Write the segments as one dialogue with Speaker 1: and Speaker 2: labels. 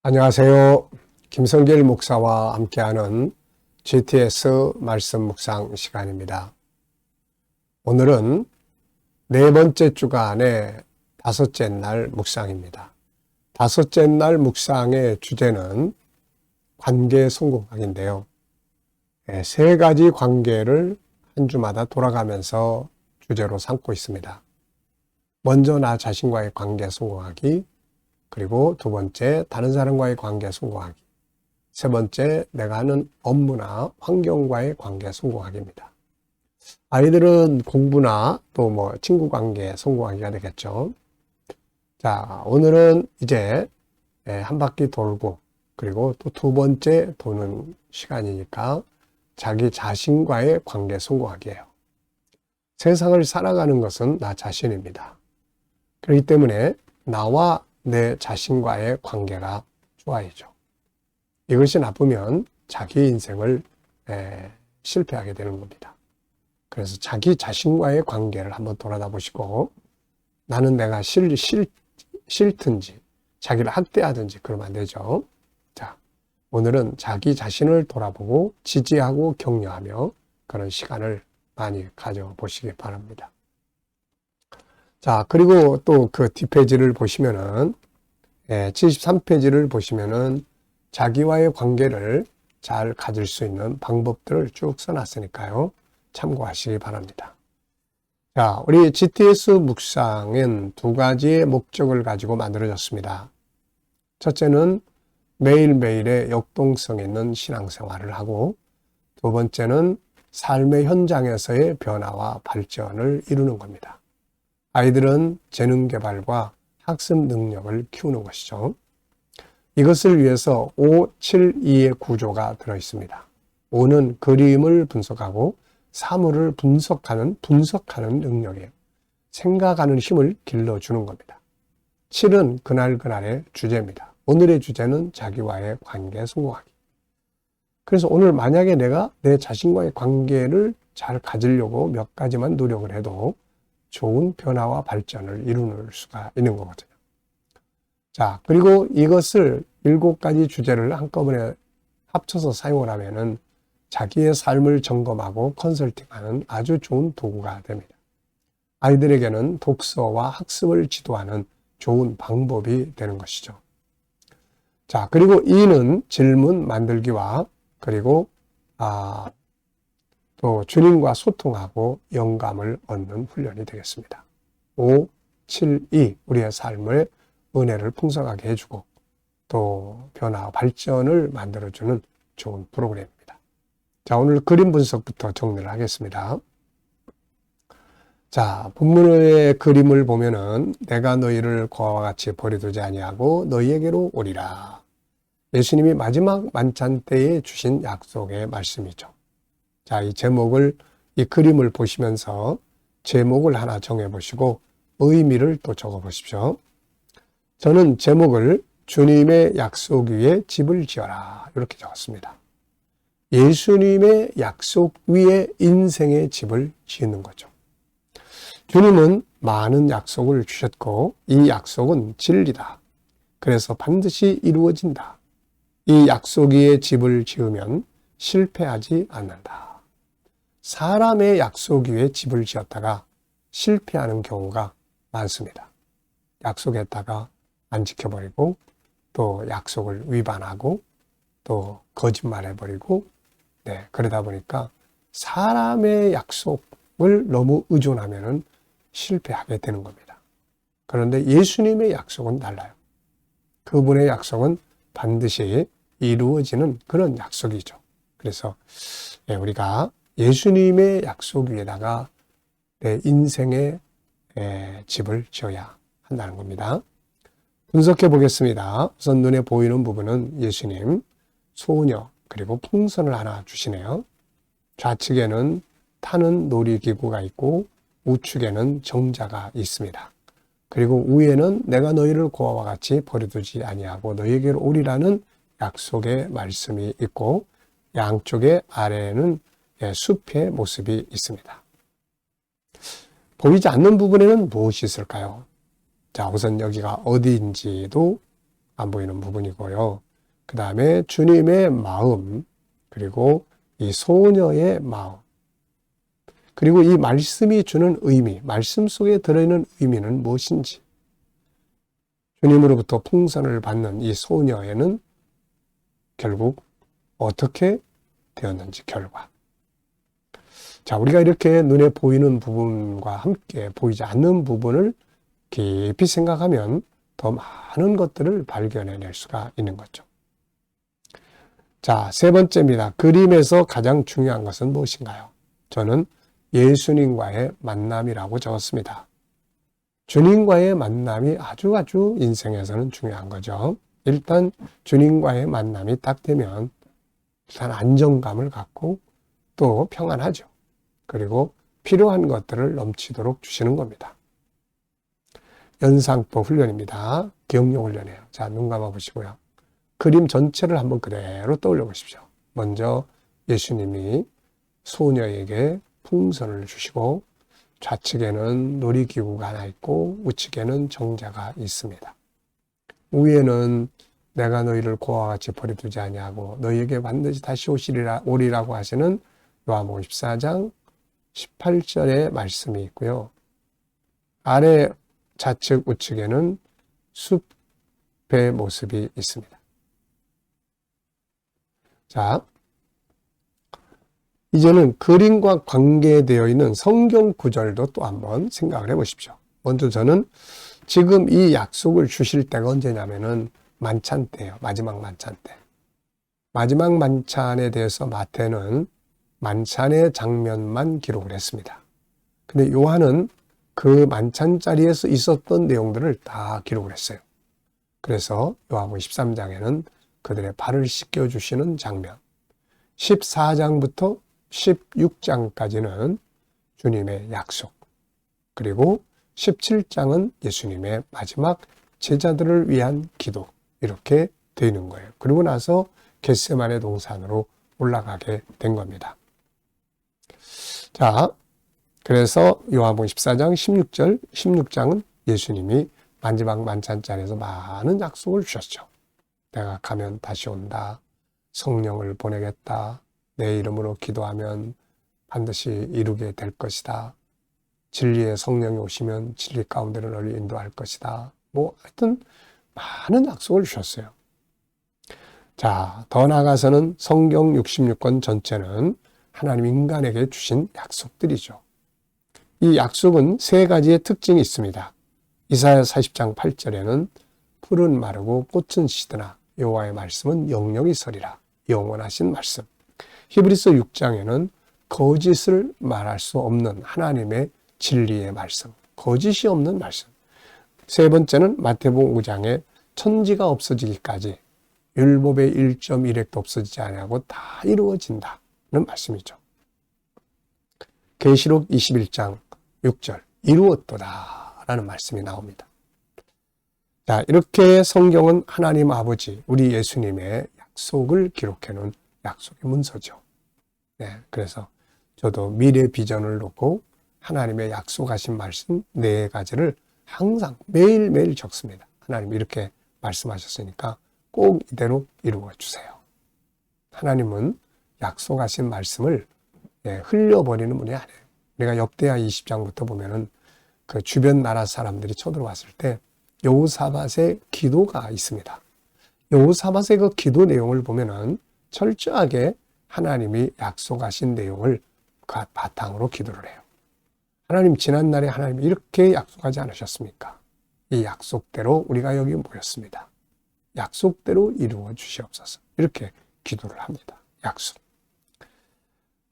Speaker 1: 안녕하세요. 김성길 목사와 함께하는 GTS 말씀 묵상 시간입니다. 오늘은 네 번째 주간의 다섯째 날 묵상입니다. 다섯째 날 묵상의 주제는 관계 성공학인데요. 세 가지 관계를 한 주마다 돌아가면서 주제로 삼고 있습니다. 먼저 나 자신과의 관계 성공하기, 그리고 두 번째, 다른 사람과의 관계 성공하기. 세 번째, 내가 하는 업무나 환경과의 관계 성공하기입니다. 아이들은 공부나 또 친구 관계 성공하기가 되겠죠. 자, 오늘은 이제 한 바퀴 돌고, 그리고 또 두 번째 도는 시간이니까 자기 자신과의 관계 성공하기예요. 세상을 살아가는 것은 나 자신입니다. 그렇기 때문에 나와 내 자신과의 관계가 좋아야죠. 이것이 나쁘면 자기 인생을 실패하게 되는 겁니다. 그래서 자기 자신과의 관계를 한번 돌아다 보시고, 나는 내가 싫든지 자기를 학대하든지 그러면 안 되죠. 자, 오늘은 자기 자신을 돌아보고 지지하고 격려하며 그런 시간을 많이 가져보시기 바랍니다. 자, 그리고 또 그 뒷페이지를 보시면은 73페이지를 보시면은 자기와의 관계를 잘 가질 수 있는 방법들을 쭉 써놨으니까요. 참고하시기 바랍니다. 자, 우리 GTS 묵상은 두 가지의 목적을 가지고 만들어졌습니다. 첫째는 매일매일의 역동성 있는 신앙생활을 하고, 두 번째는 삶의 현장에서의 변화와 발전을 이루는 겁니다. 아이들은 재능 개발과 학습 능력을 키우는 것이죠. 이것을 위해서 572의 구조가 들어있습니다. 5는 그림을 분석하고 사물을 분석하는 능력이에요. 생각하는 힘을 길러주는 겁니다. 7은 그날그날의 주제입니다. 오늘의 주제는 자기와의 관계 성공하기. 그래서 오늘 만약에 내가 내 자신과의 관계를 잘 가지려고 몇 가지만 노력을 해도 좋은 변화와 발전을 이룰 수가 있는 거거든요. 자, 그리고 이것을 7가지 주제를 한꺼번에 합쳐서 사용을 하면은 자기의 삶을 점검하고 컨설팅하는 아주 좋은 도구가 됩니다. 아이들에게는 독서와 학습을 지도하는 좋은 방법이 되는 것이죠. 자, 그리고 2는 질문 만들기와 그리고 또 주님과 소통하고 영감을 얻는 훈련이 되겠습니다. 5, 7, 2 우리의 삶을 은혜를 풍성하게 해주고 또 변화와 발전을 만들어주는 좋은 프로그램입니다. 자, 오늘 그림 분석부터 정리를 하겠습니다. 자, 본문의 그림을 보면은 내가 너희를 고아와 같이 버려두지 아니하고 너희에게로 오리라. 예수님이 마지막 만찬 때에 주신 약속의 말씀이죠. 자, 이 그림을 보시면서 제목을 하나 정해보시고 의미를 또 적어보십시오. 저는 제목을 주님의 약속 위에 집을 지어라 이렇게 적었습니다. 예수님의 약속 위에 인생의 집을 짓는 거죠. 주님은 많은 약속을 주셨고 이 약속은 진리다. 그래서 반드시 이루어진다. 이 약속 위에 집을 지으면 실패하지 않는다. 사람의 약속 위에 집을 지었다가 실패하는 경우가 많습니다. 약속했다가 안 지켜버리고 또 약속을 위반하고 또 거짓말해버리고 그러다 보니까 사람의 약속을 너무 의존하면 실패하게 되는 겁니다. 그런데 예수님의 약속은 달라요. 그분의 약속은 반드시 이루어지는 그런 약속이죠. 그래서 우리가 예수님의 약속 위에다가 내 인생의 집을 지어야 한다는 겁니다. 분석해 보겠습니다. 우선 눈에 보이는 부분은 예수님, 소녀, 그리고 풍선을 하나 주시네요. 좌측에는 타는 놀이기구가 있고 우측에는 정자가 있습니다. 그리고 위에는 내가 너희를 고아와 같이 버려두지 아니하고 너희에게로 오리라는 약속의 말씀이 있고 양쪽의 아래에는 숲의 모습이 있습니다. 보이지 않는 부분에는 무엇이 있을까요? 자, 우선 여기가 어디인지도 안 보이는 부분이고요. 그 다음에 주님의 마음, 그리고 이 소녀의 마음, 그리고 이 말씀이 주는 의미, 말씀 속에 들어있는 의미는 무엇인지, 주님으로부터 풍선을 받는 이 소녀에는 결국 어떻게 되었는지 결과. 자, 우리가 이렇게 눈에 보이는 부분과 함께 보이지 않는 부분을 깊이 생각하면 더 많은 것들을 발견해낼 수가 있는 거죠. 자, 세 번째입니다. 그림에서 가장 중요한 것은 무엇인가요? 저는 예수님과의 만남이라고 적었습니다. 주님과의 만남이 아주 인생에서는 중요한 거죠. 일단 주님과의 만남이 딱 되면 일단 안정감을 갖고 또 평안하죠. 그리고 필요한 것들을 넘치도록 주시는 겁니다. 연상법 훈련입니다. 기억력 훈련이에요. 자, 눈 감아 보시고요. 그림 전체를 한번 그대로 떠올려 보십시오. 먼저 예수님이 소녀에게 풍선을 주시고 좌측에는 놀이기구가 하나 있고 우측에는 정자가 있습니다. 위에는 내가 너희를 고와 같이 버려두지 아니하고 너희에게 반드시 다시 오리라고 하시는 요한복음 14장 18절의 말씀이 있고요. 아래 좌측 우측에는 숲의 모습이 있습니다. 자, 이제는 그림과 관계되어 있는 성경 구절도 또 한번 생각을 해 보십시오. 먼저 저는 지금 이 약속을 주실 때가 언제냐면은 만찬 때예요. 마지막 만찬 때. 마지막 만찬에 대해서 마태는 만찬의 장면만 기록을 했습니다. 근데 요한은 그 만찬 자리에서 있었던 내용들을 다 기록을 했어요. 그래서 요한복음 13장에는 그들의 발을 씻겨주시는 장면, 14장부터 16장까지는 주님의 약속, 그리고 17장은 예수님의 마지막 제자들을 위한 기도, 이렇게 되는 거예요. 그리고 나서 겟세마네 동산으로 올라가게 된 겁니다. 자, 그래서 요한복음 14장 16절, 16장은 예수님이 마지막 만찬 자리에서 많은 약속을 주셨죠. 내가 가면 다시 온다. 성령을 보내겠다. 내 이름으로 기도하면 반드시 이루게 될 것이다. 진리의 성령이 오시면 진리 가운데로 너를 인도할 것이다. 하여튼 많은 약속을 주셨어요. 자, 더 나아가서는 성경 66권 전체는 하나님 인간에게 주신 약속들이죠. 이 약속은 세 가지의 특징이 있습니다. 이사야 40장 8절에는 풀은 마르고 꽃은 시드나 여호와의 말씀은 영영이 서리라. 영원하신 말씀. 히브리서 6장에는 거짓을 말할 수 없는 하나님의 진리의 말씀, 거짓이 없는 말씀. 세 번째는 마태복음 5장에 천지가 없어지기까지 율법의 1.1획도 없어지지 아니하고 다 이루어진다는 말씀이죠. 계시록 21장 6절 이루었도다 라는 말씀이 나옵니다. 자, 이렇게 성경은 하나님 아버지, 우리 예수님의 약속을 기록해 놓은 약속의 문서죠. 네, 그래서 저도 미래 비전을 놓고 하나님의 약속하신 말씀 4가지를 항상 매일매일 적습니다. 하나님 이렇게 말씀하셨으니까 꼭 이대로 이루어 주세요. 하나님은 약속하신 말씀을 흘려버리는 분이 아니에요. 우리가 역대하 20장부터 보면은 그 주변 나라 사람들이 쳐들어왔을 때 여호사밧의 기도가 있습니다. 여호사밧의 그 기도 내용을 보면은 철저하게 하나님이 약속하신 내용을 그 바탕으로 기도를 해요. 하나님, 지난날에 하나님이 이렇게 약속하지 않으셨습니까? 이 약속대로 우리가 여기 모였습니다. 약속대로 이루어 주시옵소서. 이렇게 기도를 합니다. 약속.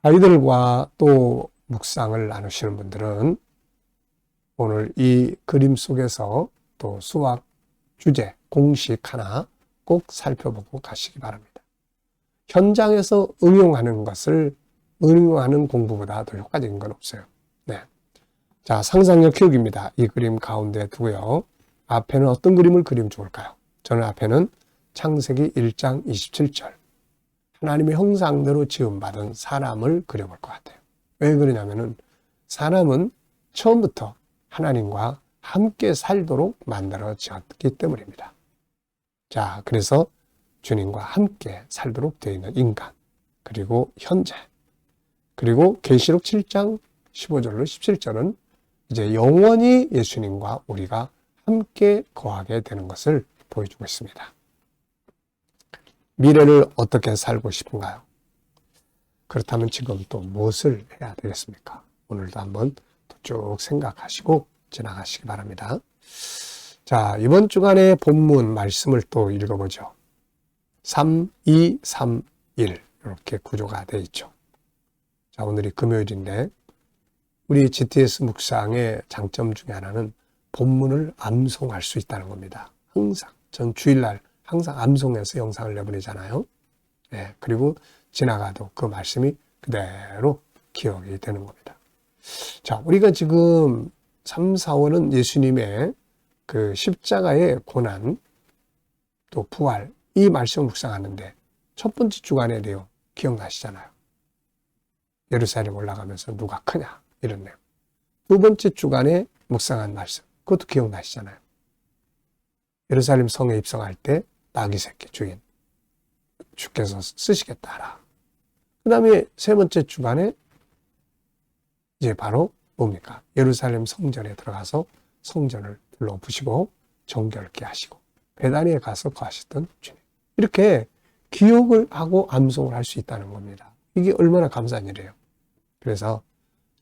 Speaker 1: 아이들과 또 묵상을 나누시는 분들은 오늘 이 그림 속에서 또 수학 주제, 공식 하나 꼭 살펴보고 가시기 바랍니다. 현장에서 응용하는 공부보다 더 효과적인 건 없어요. 네. 자, 상상력 키우기입니다. 이 그림 가운데 두고요. 앞에는 어떤 그림을 그리면 좋을까요? 저는 앞에는 창세기 1장 27절. 하나님의 형상대로 지음받은 사람을 그려볼 것 같아요. 왜 그러냐면은 사람은 처음부터 하나님과 함께 살도록 만들어졌기 때문입니다. 자, 그래서 주님과 함께 살도록 되어 있는 인간, 그리고 현재, 그리고 계시록 7장 15절로 17절은 이제 영원히 예수님과 우리가 함께 거하게 되는 것을 보여주고 있습니다. 미래를 어떻게 살고 싶은가요? 그렇다면 지금 또 무엇을 해야 되겠습니까? 오늘도 한번 쭉 생각하시고 지나가시기 바랍니다. 자, 이번 주간의 본문 말씀을 또 읽어보죠. 3, 2, 3, 1 이렇게 구조가 되어 있죠. 자, 오늘이 금요일인데 우리 GTS 묵상의 장점 중에 하나는 본문을 암송할 수 있다는 겁니다. 항상 전 주일날 항상 암송해서 영상을 내보내잖아요. 네, 그리고 지나가도 그 말씀이 그대로 기억이 되는 겁니다. 자, 우리가 지금 3, 4월은 예수님의 그 십자가의 고난, 또 부활, 이 말씀을 묵상하는데 첫 번째 주간의 내용 기억나시잖아요. 예루살렘 올라가면서 누가 크냐 이런 내용. 두 번째 주간에 묵상한 말씀, 그것도 기억나시잖아요. 예루살렘 성에 입성할 때 나귀 새끼 주인 주께서 쓰시겠다 하라. 그 다음에 세 번째 주간에 이제 바로 뭡니까? 예루살렘 성전에 들어가서 성전을 둘러보시고 정결케 하시고 베다니에 가서 거하셨던 주님. 이렇게 기억을 하고 암송을 할 수 있다는 겁니다. 이게 얼마나 감사한 일이에요. 그래서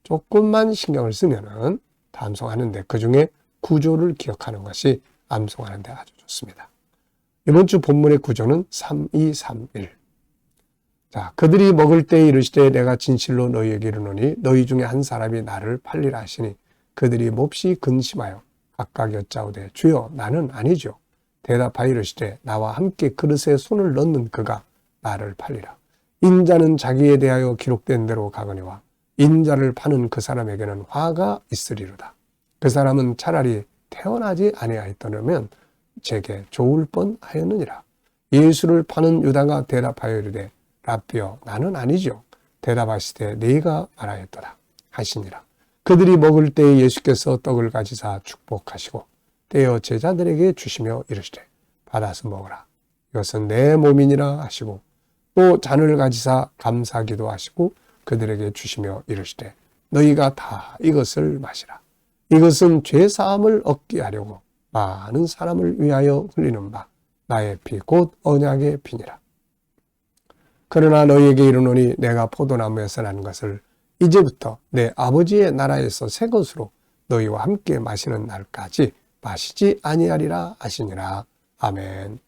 Speaker 1: 조금만 신경을 쓰면은 다 암송하는데 그중에 구조를 기억하는 것이 암송하는데 아주 좋습니다. 이번 주 본문의 구조는 3, 2, 3, 1. 자, 그들이 먹을 때에 이르시되 내가 진실로 너희에게 이르노니 너희 중에 한 사람이 나를 팔리라 하시니 그들이 몹시 근심하여 각각 여짜오되 주여 나는 아니죠. 대답하여 이르시되 나와 함께 그릇에 손을 넣는 그가 나를 팔리라. 인자는 자기에 대하여 기록된 대로 가거니와 인자를 파는 그 사람에게는 화가 있으리로다. 그 사람은 차라리 태어나지 아니하였더라면 제게 좋을 뻔하였느니라. 예수를 파는 유다가 대답하여 이르되 라삐여 나는 아니죠. 대답하시되 네가 말하였도다 하시니라. 그들이 먹을 때에 예수께서 떡을 가지사 축복하시고 떼어 제자들에게 주시며 이르시되 받아서 먹으라. 이것은 내 몸이니라 하시고 또 잔을 가지사 감사기도 하시고 그들에게 주시며 이르시되 너희가 다 이것을 마시라. 이것은 죄사함을 얻게 하려고 많은 사람을 위하여 흘리는 바 나의 피 곧 언약의 피니라. 그러나 너희에게 이르노니 내가 포도나무에서 난 것을 이제부터 내 아버지의 나라에서 새 것으로 너희와 함께 마시는 날까지 마시지 아니하리라 하시니라. 아멘.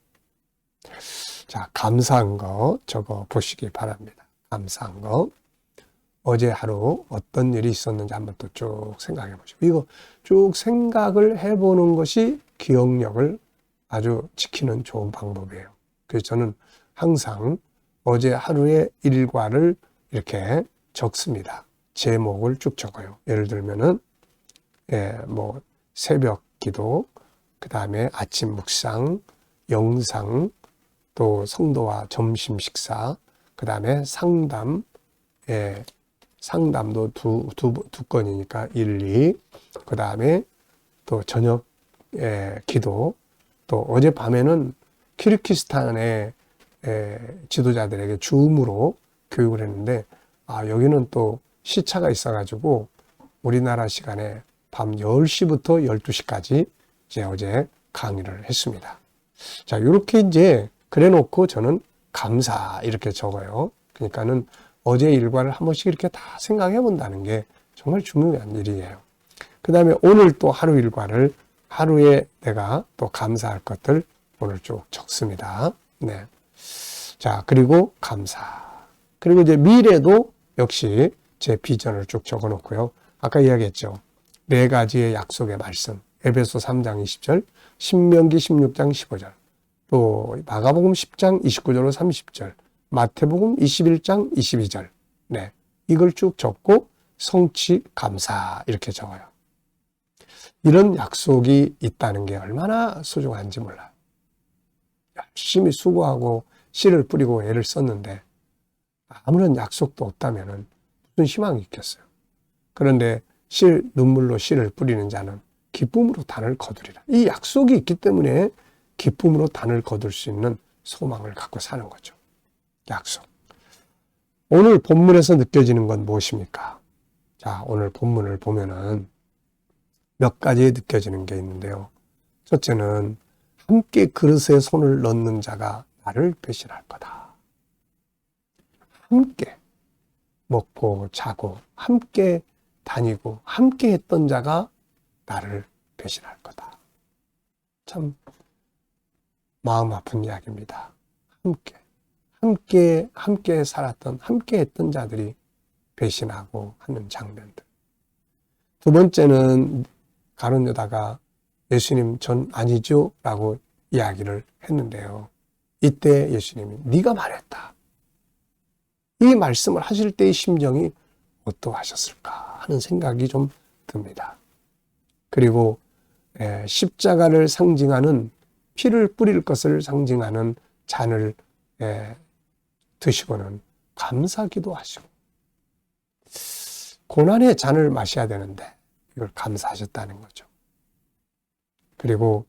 Speaker 1: 자, 감사한 거 적어 보시기 바랍니다. 감사한 거. 어제 하루 어떤 일이 있었는지 한번 또 쭉 생각해 보시고 이거 쭉 생각을 해보는 것이 기억력을 아주 지키는 좋은 방법이에요. 그래서 저는 항상 어제 하루의 일과를 이렇게 적습니다. 제목을 쭉 적어요. 예를 들면은 뭐 새벽 기도, 그 다음에 아침 묵상, 영상, 또 성도와 점심 식사, 그 다음에 상담, 상담도 두 건이니까 1, 2, 그 다음에 또 저녁 기도, 또 어젯밤에는 키르기스탄의 지도자들에게 줌으로 교육을 했는데 여기는 또 시차가 있어가지고 우리나라 시간에 밤 10시부터 12시까지 이제 어제 강의를 했습니다. 자, 이렇게 이제 그래 놓고 저는 감사 이렇게 적어요. 그러니까는 어제 일과를 한 번씩 이렇게 다 생각해 본다는 게 정말 중요한 일이에요. 그 다음에 오늘 또 하루 일과를 하루에 내가 또 감사할 것들 오늘 쭉 적습니다. 네. 자, 그리고 감사. 그리고 이제 미래도 역시 제 비전을 쭉 적어 놓고요. 아까 이야기했죠. 4가지의 약속의 말씀. 에베소 3장 20절, 신명기 16장 15절, 또 마가복음 10장 29절로 30절, 마태복음 21장 22절. 네. 이걸 쭉 적고 성취 감사 이렇게 적어요. 이런 약속이 있다는 게 얼마나 소중한지 몰라요. 열심히 수고하고 씨를 뿌리고 애를 썼는데 아무런 약속도 없다면 무슨 희망이 있겠어요. 그런데 눈물로 씨를 뿌리는 자는 기쁨으로 단을 거두리라. 이 약속이 있기 때문에 기쁨으로 단을 거둘 수 있는 소망을 갖고 사는 거죠. 약속. 오늘 본문에서 느껴지는 건 무엇입니까? 자, 오늘 본문을 보면은 몇 가지 느껴지는 게 있는데요. 첫째는 함께 그릇에 손을 넣는 자가 나를 배신할 거다. 함께 먹고 자고 함께 다니고 함께 했던 자가 나를 배신할 거다. 참 마음 아픈 이야기입니다. 함께 살았던, 함께 했던 자들이 배신하고 하는 장면들. 두 번째는 가룟유다가 예수님 전 아니죠? 라고 이야기를 했는데요. 이때 예수님이 네가 말했다. 이 말씀을 하실 때의 심정이 어떠하셨을까 하는 생각이 좀 듭니다. 그리고 십자가를 상징하는 피를 뿌릴 것을 상징하는 잔을 드시고는 감사기도 하시고 고난의 잔을 마셔야 되는데 이걸 감사하셨다는 거죠. 그리고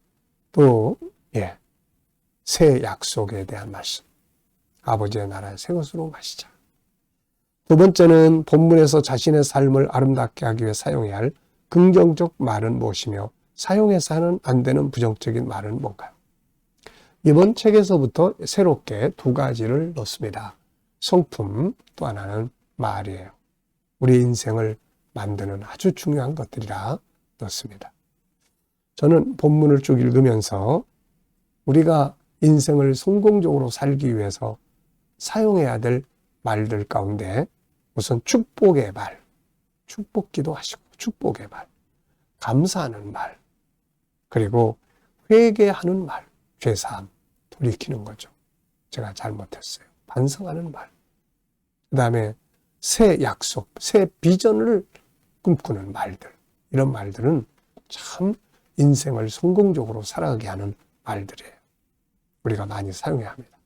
Speaker 1: 또 새 약속에 대한 말씀. 아버지의 나라의 새 것으로 마시자. 두 번째는 본문에서 자신의 삶을 아름답게 하기 위해 사용해야 할 긍정적 말은 무엇이며 사용해서는 안 되는 부정적인 말은 뭔가요? 이번 책에서부터 새롭게 두 가지를 넣습니다. 성품, 또 하나는 말이에요. 우리 인생을 만드는 아주 중요한 것들이라 넣습니다. 저는 본문을 쭉 읽으면서 우리가 인생을 성공적으로 살기 위해서 사용해야 될 말들 가운데 우선 축복의 말, 축복기도 하시고 축복의 말, 감사하는 말, 그리고 회개하는 말, 죄사함, 돌이키는 거죠. 제가 잘못했어요. 반성하는 말. 그 다음에 새 약속, 새 비전을 꿈꾸는 말들. 이런 말들은 참 인생을 성공적으로 살아가게 하는 말들이에요. 우리가 많이 사용해야 합니다.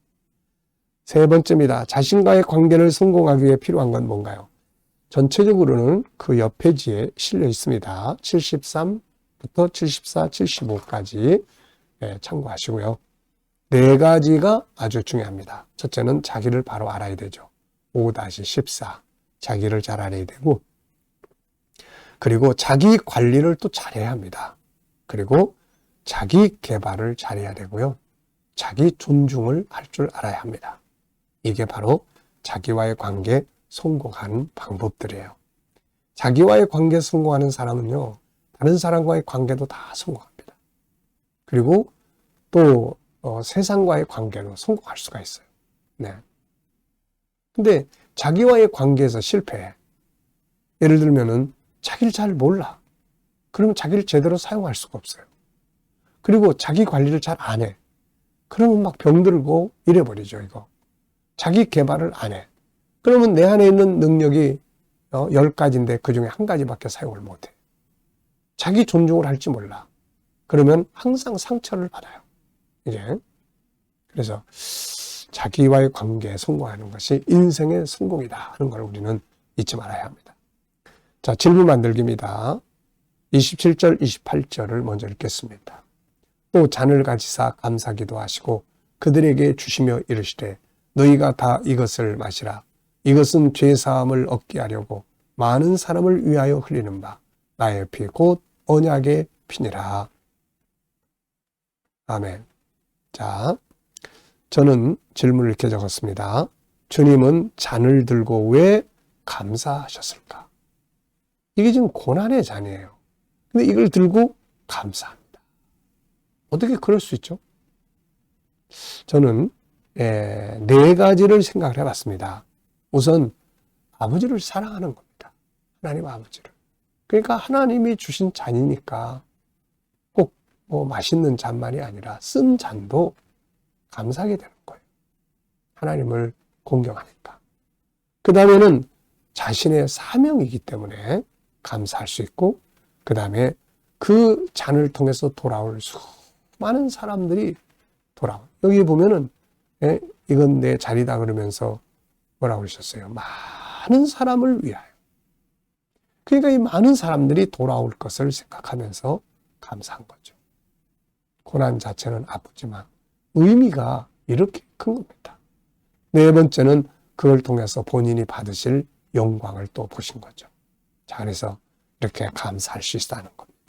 Speaker 1: 세 번째입니다. 자신과의 관계를 성공하기 위해 필요한 건 뭔가요? 전체적으로는 그 옆 페이지에 실려 있습니다. 73부터 74, 75까지 참고하시고요. 네 가지가 아주 중요합니다. 첫째는 자기를 바로 알아야 되죠. 5-14 자기를 잘 알아야 되고, 그리고 자기 관리를 또 잘해야 합니다. 그리고 자기 개발을 잘해야 되고요. 자기 존중을 할 줄 알아야 합니다. 이게 바로 자기와의 관계 성공하는 방법들이에요. 자기와의 관계 성공하는 사람은요, 다른 사람과의 관계도 다 성공합니다. 그리고 또 세상과의 관계도 성공할 수가 있어요. 네. 근데 자기와의 관계에서 실패해. 예를 들면은 자기를 잘 몰라. 그러면 자기를 제대로 사용할 수가 없어요. 그리고 자기 관리를 잘 안 해. 그러면 막 병들고 이래버리죠, 이거. 자기 개발을 안 해. 그러면 내 안에 있는 능력이 10가지인데 그 중에 한 가지밖에 사용을 못 해. 자기 존중을 할지 몰라. 그러면 항상 상처를 받아요. 이제. 그래서 자기와의 관계에 성공하는 것이 인생의 성공이다 하는 걸 우리는 잊지 말아야 합니다. 자, 질문 만들기입니다. 27절, 28절을 먼저 읽겠습니다. 또 잔을 가지사 감사기도 하시고 그들에게 주시며 이르시되 너희가 다 이것을 마시라. 이것은 죄사함을 얻게 하려고 많은 사람을 위하여 흘리는 바 나의 피 곧 언약의 피니라. 아멘. 자, 저는 질문을 이렇게 적었습니다. 주님은 잔을 들고 왜 감사하셨을까? 이게 지금 고난의 잔이에요. 근데 이걸 들고 감사합니다. 어떻게 그럴 수 있죠? 저는 네 가지를 생각을 해봤습니다. 우선 아버지를 사랑하는 겁니다. 하나님 아버지를. 그러니까 하나님이 주신 잔이니까 꼭 뭐 맛있는 잔만이 아니라 쓴 잔도 감사하게 되는 거예요. 하나님을 공경하니까. 그 다음에는 자신의 사명이기 때문에 감사할 수 있고, 그 다음에 그 잔을 통해서 돌아올 수많은 사람들이 돌아와요. 여기 보면은 이건 내 자리다 그러면서 뭐라고 그러셨어요? 많은 사람을 위하여. 그러니까 이 많은 사람들이 돌아올 것을 생각하면서 감사한 거죠. 고난 자체는 아프지만 의미가 이렇게 큰 겁니다. 네 번째는 그걸 통해서 본인이 받으실 영광을 또 보신 거죠. 자, 그래서 이렇게 감사할 수 있다는 겁니다.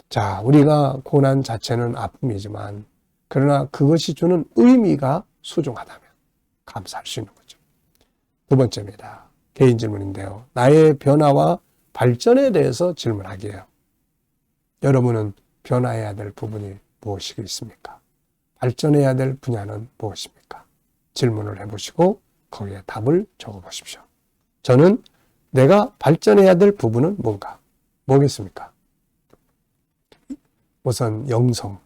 Speaker 1: 자, 우리가 고난 자체는 아픔이지만 그러나 그것이 주는 의미가 소중하다면 감사할 수 있는 거죠. 두 번째입니다. 개인 질문인데요. 나의 변화와 발전에 대해서 질문하기예요. 여러분은 변화해야 될 부분이 무엇이겠습니까? 발전해야 될 분야는 무엇입니까? 질문을 해보시고 거기에 답을 적어보십시오. 저는 내가 발전해야 될 부분은 뭔가? 뭐겠습니까? 우선 영성.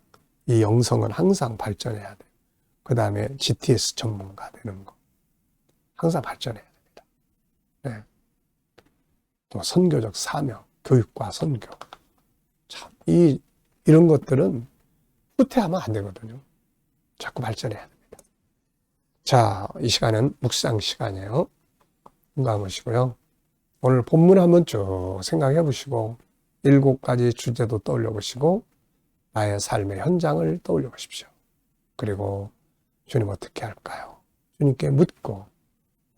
Speaker 1: 이 영성은 항상 발전해야 돼요. 그 다음에 GTS 전문가 되는 거. 항상 발전해야 됩니다. 네. 또 선교적 사명, 교육과 선교. 참, 이런 것들은 후퇴하면 안 되거든요. 자꾸 발전해야 됩니다. 자, 이 시간은 묵상 시간이에요. 눈 감으시고요. 오늘 본문 한번 쭉 생각해 보시고 7가지 주제도 떠올려 보시고 나의 삶의 현장을 떠올려 보십시오. 그리고 주님 어떻게 할까요? 주님께 묻고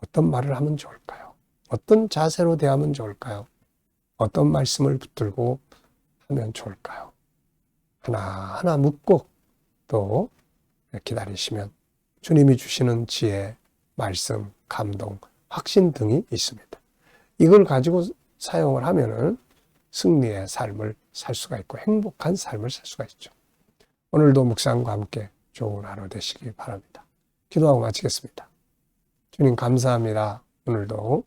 Speaker 1: 어떤 말을 하면 좋을까요? 어떤 자세로 대하면 좋을까요? 어떤 말씀을 붙들고 하면 좋을까요? 하나하나 묻고 또 기다리시면 주님이 주시는 지혜, 말씀, 감동, 확신 등이 있습니다. 이걸 가지고 사용을 하면은 승리의 삶을 살 수가 있고 행복한 삶을 살 수가 있죠. 오늘도 묵상과 함께 좋은 하루 되시기 바랍니다. 기도하고 마치겠습니다. 주님 감사합니다. 오늘도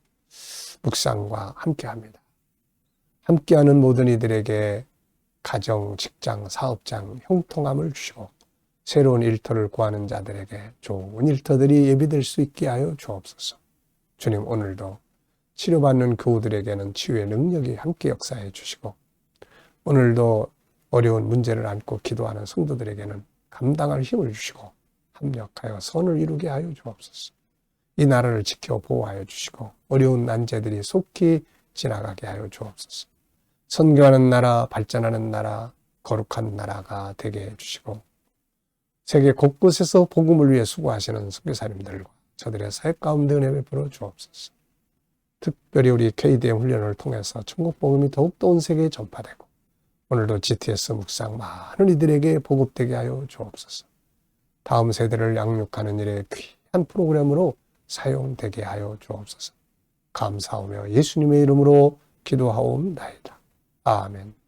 Speaker 1: 묵상과 함께합니다. 함께하는 모든 이들에게 가정, 직장, 사업장 형통함을 주시고 새로운 일터를 구하는 자들에게 좋은 일터들이 예비될 수 있게 하여 주옵소서. 주님 오늘도 치료받는 교우들에게는 치유의 능력이 함께 역사해 주시고 오늘도 어려운 문제를 안고 기도하는 성도들에게는 감당할 힘을 주시고 합력하여 선을 이루게 하여 주옵소서. 이 나라를 지켜 보호하여 주시고 어려운 난제들이 속히 지나가게 하여 주옵소서. 선교하는 나라, 발전하는 나라, 거룩한 나라가 되게 해주시고 세계 곳곳에서 복음을 위해 수고하시는 선교사님들과 저들의 사역 가운데 은혜 베풀어 주옵소서. 특별히 우리 KDM 훈련을 통해서 천국 복음이 더욱더 온 세계에 전파되고 오늘도 GTS 묵상 많은 이들에게 보급되게 하여 주옵소서. 다음 세대를 양육하는 일에 귀한 프로그램으로 사용되게 하여 주옵소서. 감사하며 예수님의 이름으로 기도하옵나이다. 아멘.